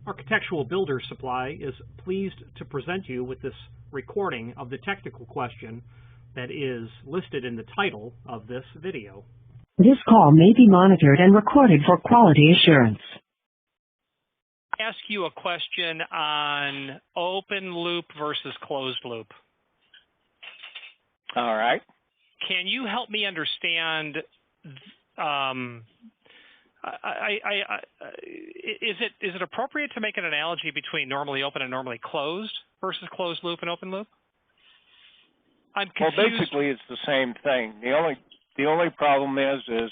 Architectural Builder Supply is pleased to present you with this recording of the technical question that is listed in the title of this video. This call may be monitored and recorded for quality assurance. Ask you a question on open loop versus closed loop. All right. Can you help me understand? Is it appropriate to make an analogy between normally open and normally closed versus closed loop and open loop? I'm confused. Well, basically, it's the same thing. The only problem is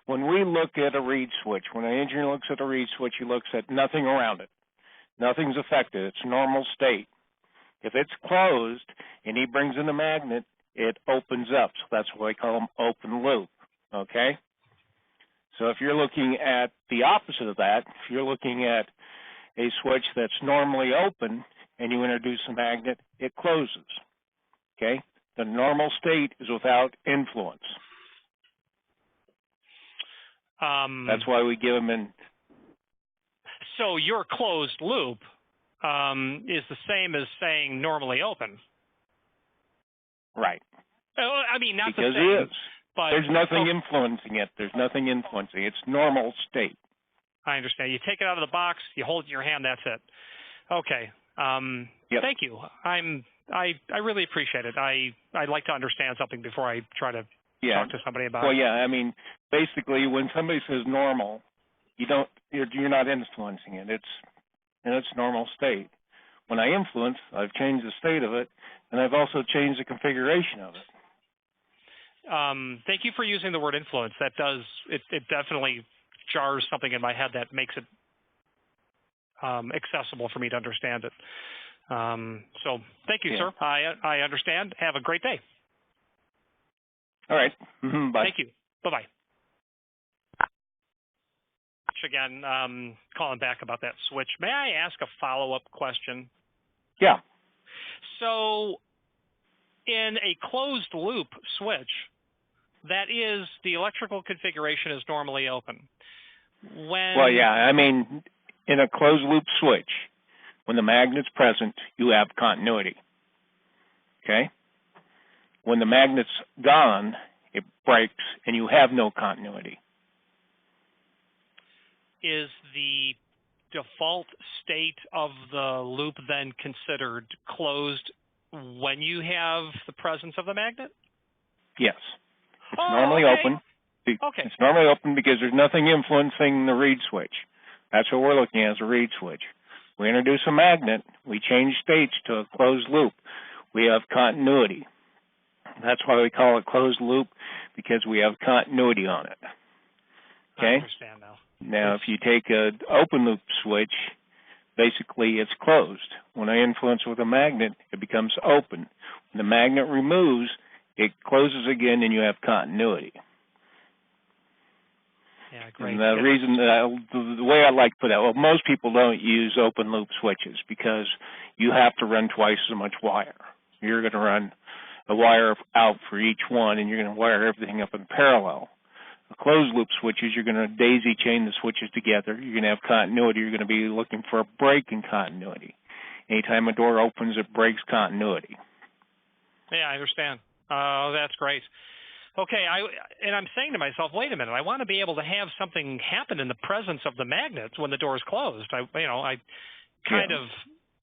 when we look at a reed switch, when an engineer looks at a reed switch, he looks at nothing around it. Nothing's affected. It's normal state. If it's closed and he brings in a magnet, it opens up. So that's why we call them open loop. Okay? So if you're looking at the opposite of that, if you're looking at a switch that's normally open and you introduce a magnet, it closes. Okay? The normal state is without influence. That's why we give them in. So your closed loop is the same as saying normally open. Right. I mean, not because the same. It is. But there's nothing influencing it. There's nothing influencing. It's normal state. I understand. You take it out of the box, you hold it in your hand, that's it. Okay. Yep. Thank you. I really appreciate it. I'd like to understand something before I try to talk to somebody about it. Well, yeah. I mean, basically, when somebody says normal, you're not influencing it. It's in its normal state. When I influence, I've changed the state of it, and I've also changed the configuration of it. Thank you for using the word influence. That does it definitely jars something in my head that makes it accessible for me to understand it. So thank you, sir. I understand. Have a great day. All right. Bye. Thank you. Bye-bye. Again, calling back about that switch. May I ask a follow-up question? Yeah. So in a closed loop switch, that is, the electrical configuration is normally open. Well, yeah, I mean, in a closed loop switch, when the magnet's present, you have continuity. Okay? When the magnet's gone, it breaks and you have no continuity. Is the default state of the loop then considered closed when you have the presence of the magnet? Yes. It's normally open. Okay. It's normally open because there's nothing influencing the reed switch. That's what we're looking at as a reed switch. We introduce a magnet. We change states to a closed loop. We have continuity. That's why we call it closed loop, because we have continuity on it. Okay? I understand now. Now, if you take an open loop switch, basically it's closed. When I influence with a magnet, it becomes open. When the magnet removes, it closes again and you have continuity. Yeah, great. And the reason, the way I like to put that, well, most people don't use open loop switches because you have to run twice as much wire. You're going to run a wire out for each one, and you're going to wire everything up in parallel. A closed loop switches, you're going to daisy chain the switches together. You're going to have continuity. You're going to be looking for a break in continuity. Anytime a door opens, it breaks continuity. Yeah, I understand. Oh, that's great. Okay, I'm saying to myself, wait a minute, I want to be able to have something happen in the presence of the magnets when the door is closed. I kind of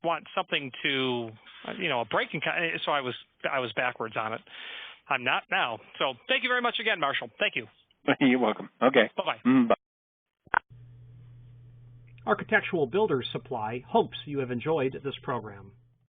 want something to, a breaking. So I was backwards on it. I'm not now. So thank you very much again, Marshall. Thank you. You're welcome. Okay. Bye-bye. Bye. Architectural Builders Supply hopes you have enjoyed this program.